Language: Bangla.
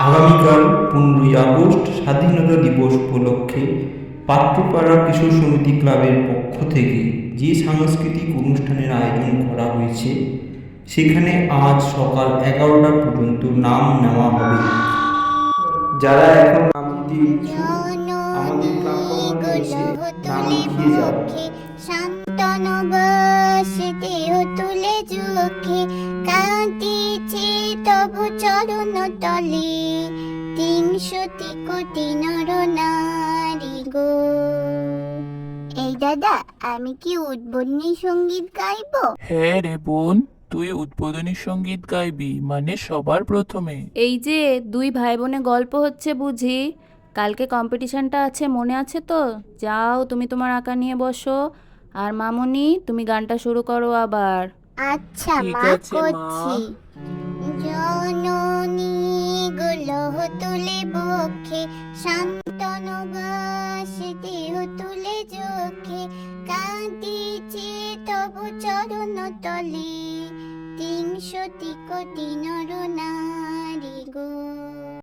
আগামীকাল 15ই আগস্ট স্বাধীনতা দিবস উপলক্ষে পাত্রপাড়া কিশোর সমিতি ক্লাবের পক্ষ থেকে যে সাংস্কৃতিক অনুষ্ঠানের আয়োজন করা হয়েছে সেখানে আজ সকাল 11টা পর্যন্ত নাম নেওয়া হবে। যারা এখন নাম দিতে ইচ্ছুক আমাদের ক্লাব ভবনে এসে নাম লিখিয়ে যাও। শান্তন বসিতেও তুলে চোখে কাঁদিছে তবু চরণ তলে 300 কোটি নর নারী গো। এই দাদা, আমি কি উদ্বোধনী সঙ্গীত গাইবো? হ্যাঁ রে বোন, তুই উদ্বোধনী সঙ্গীত গাইবি, মানে সবার প্রথমে। এই যে দুই ভাই বোনে গল্প হচ্ছে বুঝি? কালকে কম্পিটিশনটা আছে, মনে আছে তো? যাও তুমি তোমার আঁকা নিয়ে বসো, আর মামুনি তুমি গানটা শুরু করো আবার। আচ্ছা ঠিক মা, আছে, মা। করছি। জননী গুলহ তুলে বক্ষে শান্তন বসিতেও তুলে চোখে কাঁদিছে তবু চরণ তলে 300 কোটি নর নারী গো।